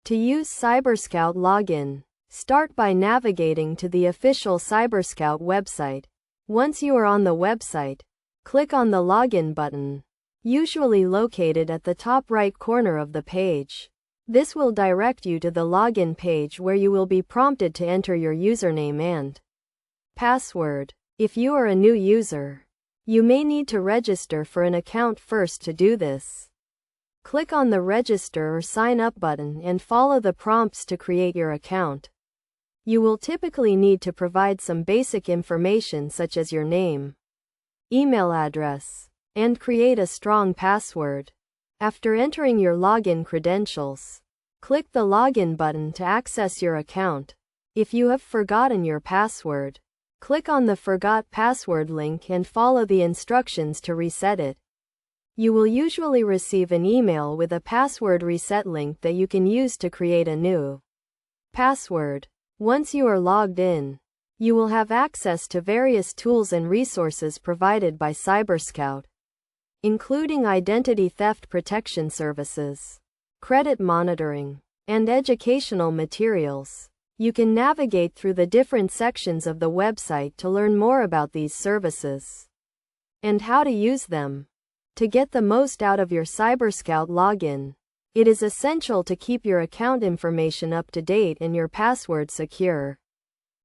To use CyberScout Login, start by navigating to the official CyberScout website. Once you are on the website, click on the Login button, usually located at the top right corner of the page. This will direct you to the login page where you will be prompted to enter your username and password. If you are a new user, you may need to register for an account first. To do this, click on the Register or Sign Up button and follow the prompts to create your account. You will typically need to provide some basic information such as your name, email address, and create a strong password. After entering your login credentials, click the Login button to access your account. If you have forgotten your password, click on the Forgot Password link and follow the instructions to reset it. You will usually receive an email with a password reset link that you can use to create a new password. Once you are logged in, you will have access to various tools and resources provided by CyberScout, including identity theft protection services, credit monitoring, and educational materials. You can navigate through the different sections of the website to learn more about these services and how to use them. To get the most out of your CyberScout login, it is essential to keep your account information up to date and your password secure.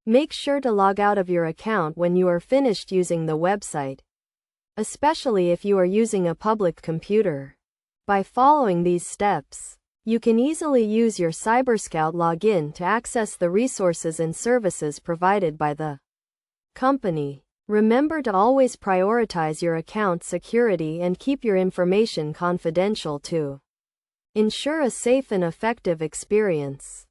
Make sure to log out of your account when you are finished using the website, especially if you are using a public computer. By following these steps, you can easily use your CyberScout login to access the resources and services provided by the company. Remember to always prioritize your account security and keep your information confidential to ensure a safe and effective experience.